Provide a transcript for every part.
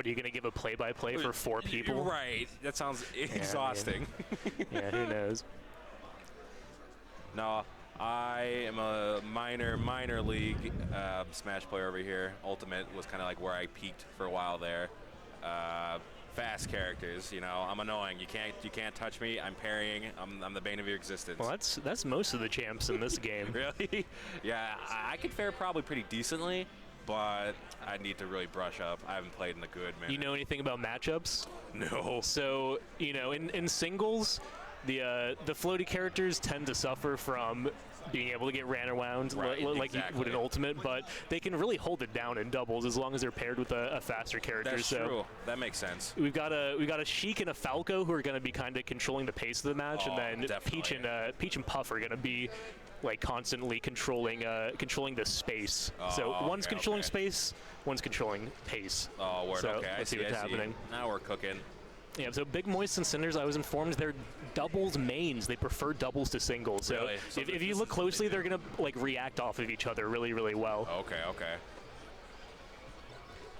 What, are you going to give a play-by-play for 4 people? Right. That sounds exhausting. Yeah, who knows? No, I am a minor league Smash player over here. Ultimate was kind of like where I peaked for a while there. Fast characters, you know, I'm annoying. You can't touch me. I'm parrying. I'm the bane of your existence. Well, that's most of the champs in this game. Really? Yeah, I could fare probably pretty decently, but I need to really brush up. I haven't played in a good minute. You know anything about matchups? No. So, you know, in singles, the floaty characters tend to suffer from being able to get ran around like you would an ultimate, but they can really hold it down in doubles as long as they're paired with a faster character. That's true. That makes sense. We've got a Sheik and a Falco who are going to be kind of controlling the pace of the match, and then definitely. Peach and Puff are going to be like constantly controlling the space. So one's controlling space, one's controlling pace. Oh, word. So Okay, let's see what's happening. Now we're cooking. Yeah, so Big Moist and CinderZ, I was informed they're doubles mains. They prefer doubles to singles. So, really? So if you look closely, they're going to like react off of each other really, really well. Okay.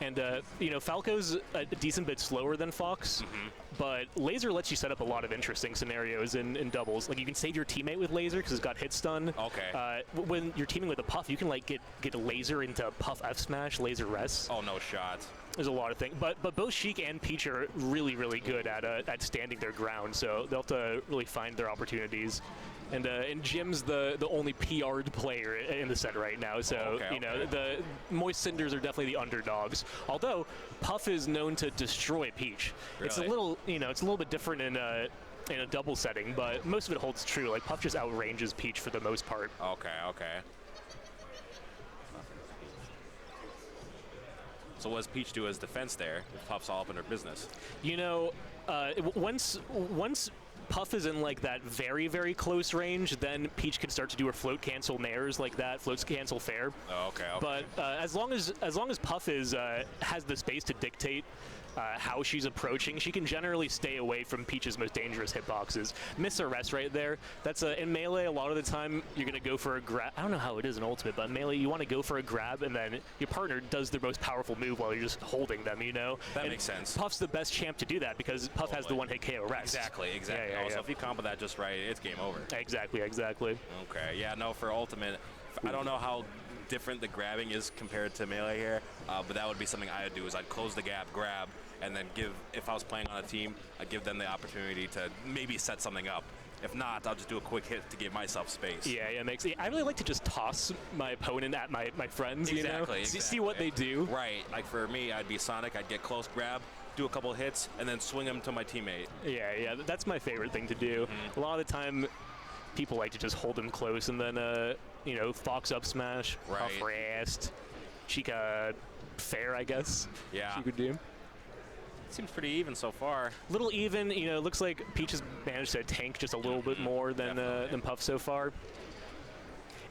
And, you know, Falco's a decent bit slower than Fox, but Laser lets you set up a lot of interesting scenarios in doubles. Like, you can save your teammate with Laser because it's got hit stun. Okay. When you're teaming with a Puff, you can, like, get a Laser into Puff F smash, Laser rest. Oh, no shot. There's a lot of things. But both Sheik and Peach are really, really good at standing their ground, so they'll have to really find their opportunities. And Jim's the only PR'd player in the set right now, so the Moist CinderZ are definitely the underdogs. Although Puff is known to destroy Peach. Really? It's a little bit different in a double setting, but most of it holds true. Like Puff just outranges Peach for the most part. Okay. So what does Peach do as defense there if Puff's all up in her business? You know, once Puff is in like that very, very close range, then Peach can start to do her float cancel nairs like that, floats cancel fair. Okay. But as long as Puff has the space to dictate how she's approaching, she can generally stay away from Peach's most dangerous hitboxes. Miss arrest right there. That's in melee. A lot of the time, you're gonna go for a grab. I don't know how it is in ultimate, but in melee, you want to go for a grab, and then your partner does their most powerful move while you're just holding them. You know. That makes sense. Puff's the best champ to do that because Puff has the one-hit KO rest. Exactly. Yeah. Also, if you combo that just right, it's game over. Exactly. Okay. Yeah. No. For ultimate, I don't know how different the grabbing is compared to melee here, but that would be something I would do. Is I'd close the gap, grab, and then if I was playing on a team, I'd give them the opportunity to maybe set something up. If not, I'll just do a quick hit to give myself space. Yeah, I really like to just toss my opponent at my friends, Exactly. See what they do. Right. Like for me, I'd be Sonic. I'd get close, grab, do a couple hits, and then swing them to my teammate. Yeah, that's my favorite thing to do. A lot of the time, people like to just hold them close and then, Fox up smash, Puff rest, Chica fair, I guess. Yeah. She could do. Seems pretty even so far. Little even, looks like Peach has managed to tank just a little bit more than Puff so far.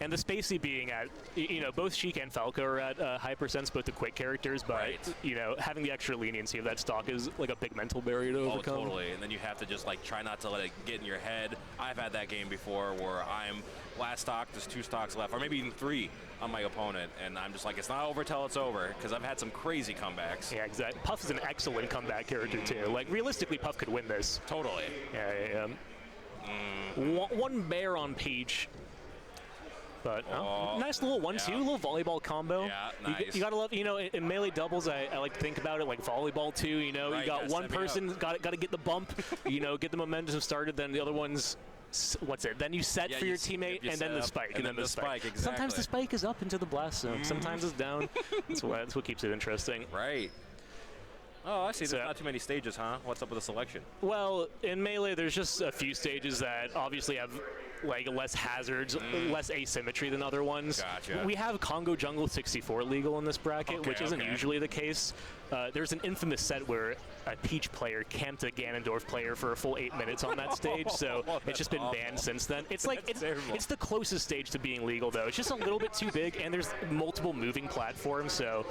And the spacey being at, both Sheik and Falco are at high percents, both the quick characters, but, having the extra leniency of that stock is like a big mental barrier to overcome. Oh, totally. And then you have to just, try not to let it get in your head. I've had that game before where I'm last stock, there's 2 stocks left, or maybe even 3 on my opponent, and I'm just like, it's not over till it's over, because I've had some crazy comebacks. Yeah, exactly. Puff is an excellent comeback character, too. Like, realistically, Puff could win this. Totally. Yeah. One bear on Peach. But nice little 1-2, little volleyball combo. Yeah, nice. You gotta love, in melee doubles, I like to think about it like volleyball too. You got one person got to get the bump, get the momentum started. Then the other one's then you set for your teammate, and then the spike, and then the spike. Exactly. Sometimes the spike is up into the blast zone. Sometimes it's down. That's what keeps it interesting. Right. Oh, I see. There's not too many stages, huh? What's up with the selection? Well, in melee, there's just a few stages that obviously have less hazards, less asymmetry than other ones. Gotcha. We have Congo Jungle 64 legal in this bracket, which isn't usually the case. There's an infamous set where a Peach player camped a Ganondorf player for a full 8 minutes on that stage, so it's just been banned since then. It's it's the closest stage to being legal, though. It's just a little bit too big, and there's multiple moving platforms, so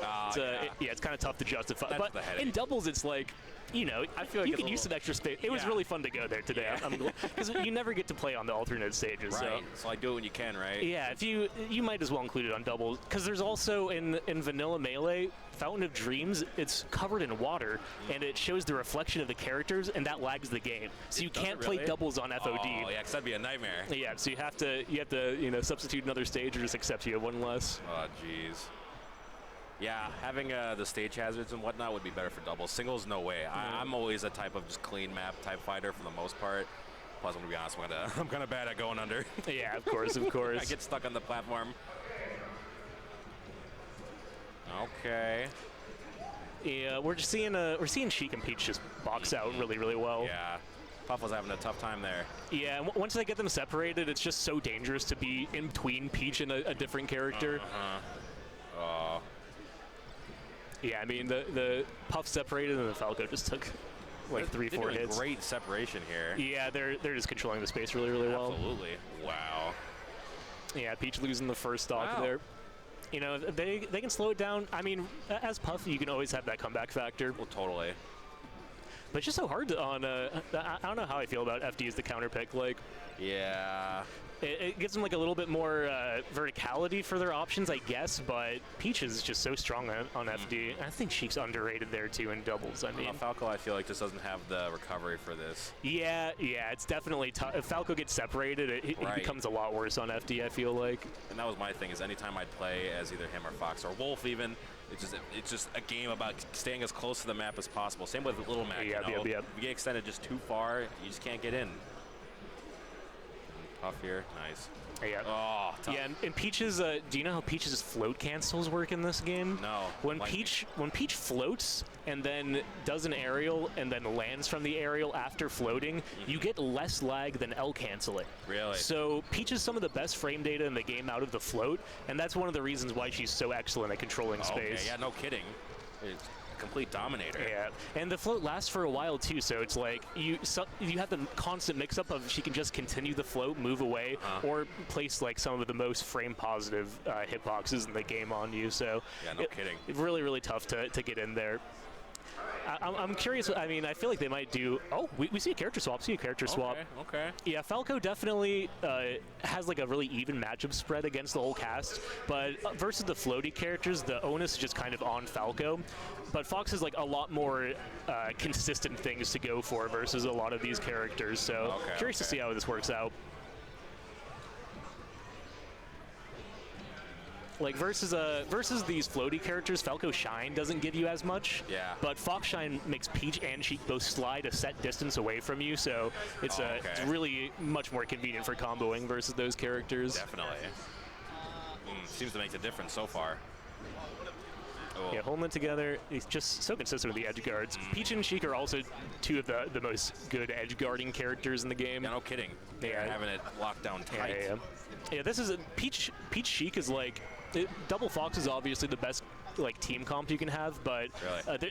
it's kind of tough to justify. That's but in doubles, it's like, I feel like you can use some extra space. It was really fun to go there today. Because you never get to play on the alternate stages. Right. So like do it when you can, right? Yeah, if you might as well include it on doubles, because there's also in vanilla Melee, Fountain of Dreams, it's covered in water, and it shows the reflection of the characters, and that lags the game. So you can't play doubles on FOD. Oh yeah, 'cause that'd be a nightmare. Yeah, so you have to substitute another stage or just accept you have one less. Oh jeez. Yeah, having the stage hazards and whatnot would be better for doubles. Singles, no way. I'm always a type of just clean map type fighter for the most part. Plus, I'm gonna be honest, I'm kind of bad at going under. Yeah, of course, of course. I get stuck on the platform. Okay. Yeah, we're seeing Sheik and Peach just box out really, really well. Yeah. Puff was having a tough time there. Yeah, and once they get them separated, it's just so dangerous to be in between Peach and a different character. Yeah, I mean, the Puff separated and the Falco just took like 3-4 hits. Great separation here. Yeah, they're just controlling the space really, really well. Absolutely. Wow. Yeah, Peach losing the first stock there. You know, they can slow it down. I mean, as Puff, you can always have that comeback factor. Well, totally. But it's just so hard on. I don't know how I feel about FD as the counter pick. Like, yeah. It gives them like a little bit more verticality for their options, I guess. But Peach is just so strong on FD. I think Sheik's underrated there too in doubles. I mean, Falco, I feel like just doesn't have the recovery for this. Yeah, it's definitely tough. If Falco gets separated, it becomes a lot worse on FD. I feel like. And that was my thing: is anytime I'd play as either him or Fox or Wolf, even. It's just a game about staying as close to the map as possible. Same with Little Mac. Yep. If you get extended just too far, you just can't get in. Puff here, nice. Yeah. Oh, tough. Yeah, and Peach's. Do you know how Peach's float cancels work in this game? No. When Peach floats and then does an aerial and then lands from the aerial after floating, you get less lag than L canceling. Really? So Peach is some of the best frame data in the game out of the float, and that's one of the reasons why she's so excellent at controlling space. Yeah, no kidding. It's complete dominator. Yeah, and the float lasts for a while too, so it's like you have the constant mix-up of she can just continue the float, move away, or place like some of the most frame-positive hitboxes in the game on you. So yeah, no kidding. Really, really tough to get in there. I'm curious. I mean, I feel like they might do. Oh, we see a character swap. Okay. Yeah, Falco definitely has like a really even matchup spread against the whole cast, but versus the floaty characters, the onus is just kind of on Falco. But Fox has like a lot more consistent things to go for versus a lot of these characters. So curious to see how this works out. Like versus these floaty characters, Falco Shine doesn't give you as much. Yeah. But Fox Shine makes Peach and Sheik both slide a set distance away from you, so it's it's really much more convenient for comboing versus those characters. Definitely. Seems to make the difference so far. Oh. Yeah, holding it together, he's just so consistent with the edge guards. Peach and Sheik are also two of the most good edge guarding characters in the game. Yeah, no kidding. They're having it locked down tight. Yeah, this is Peach Sheik is like Double Fox is obviously the best like team comp you can have, but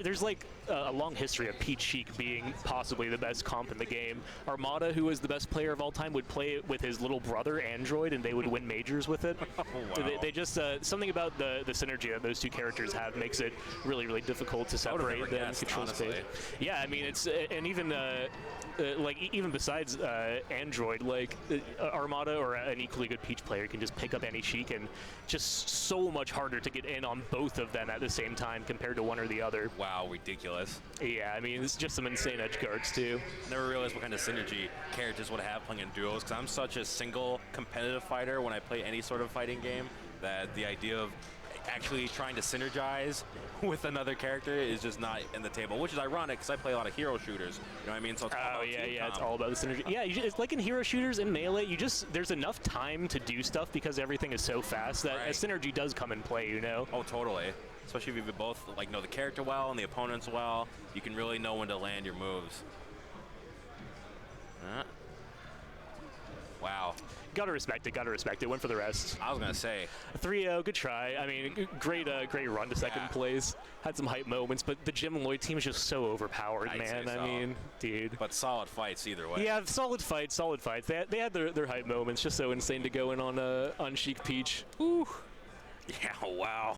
there's like a long history of Peach Sheik being possibly the best comp in the game. Armada, who is the best player of all time, would play it with his little brother Android, and they would win majors with it. Oh, wow. They just something about the synergy that those two characters have makes it really, really difficult to separate them and control space. Yeah, I mean it's and even like even besides Android, like Armada or an equally good Peach player can just pick up any Sheik, and just so much harder to get in on both of them at the same time compared to one or the other. Wow, ridiculous. Yeah, I mean, it's just some insane edge guards too. Never realized what kind of synergy characters would have playing in duos, because I'm such a single competitive fighter when I play any sort of fighting game that the idea of actually trying to synergize with another character is just not in the table, which is ironic because I play a lot of hero shooters. You know what I mean? So it's all about team comp. It's all about the synergy. Yeah, it's like in hero shooters in Melee, there's enough time to do stuff because everything is so fast that a synergy does come in play, you know? Oh, totally. Especially if you both like know the character well and the opponents well, you can really know when to land your moves. Wow. Gotta respect it. Went for the rest. I was gonna say 3-0. Good try. I mean, great run to second place. Had some hype moments, but the Jim and Lloyd team is just so overpowered, man. I mean, dude. But solid fights either way. Yeah, solid fights. They had their hype moments. Just so insane to go in on Sheik Peach. Ooh. Yeah. Wow.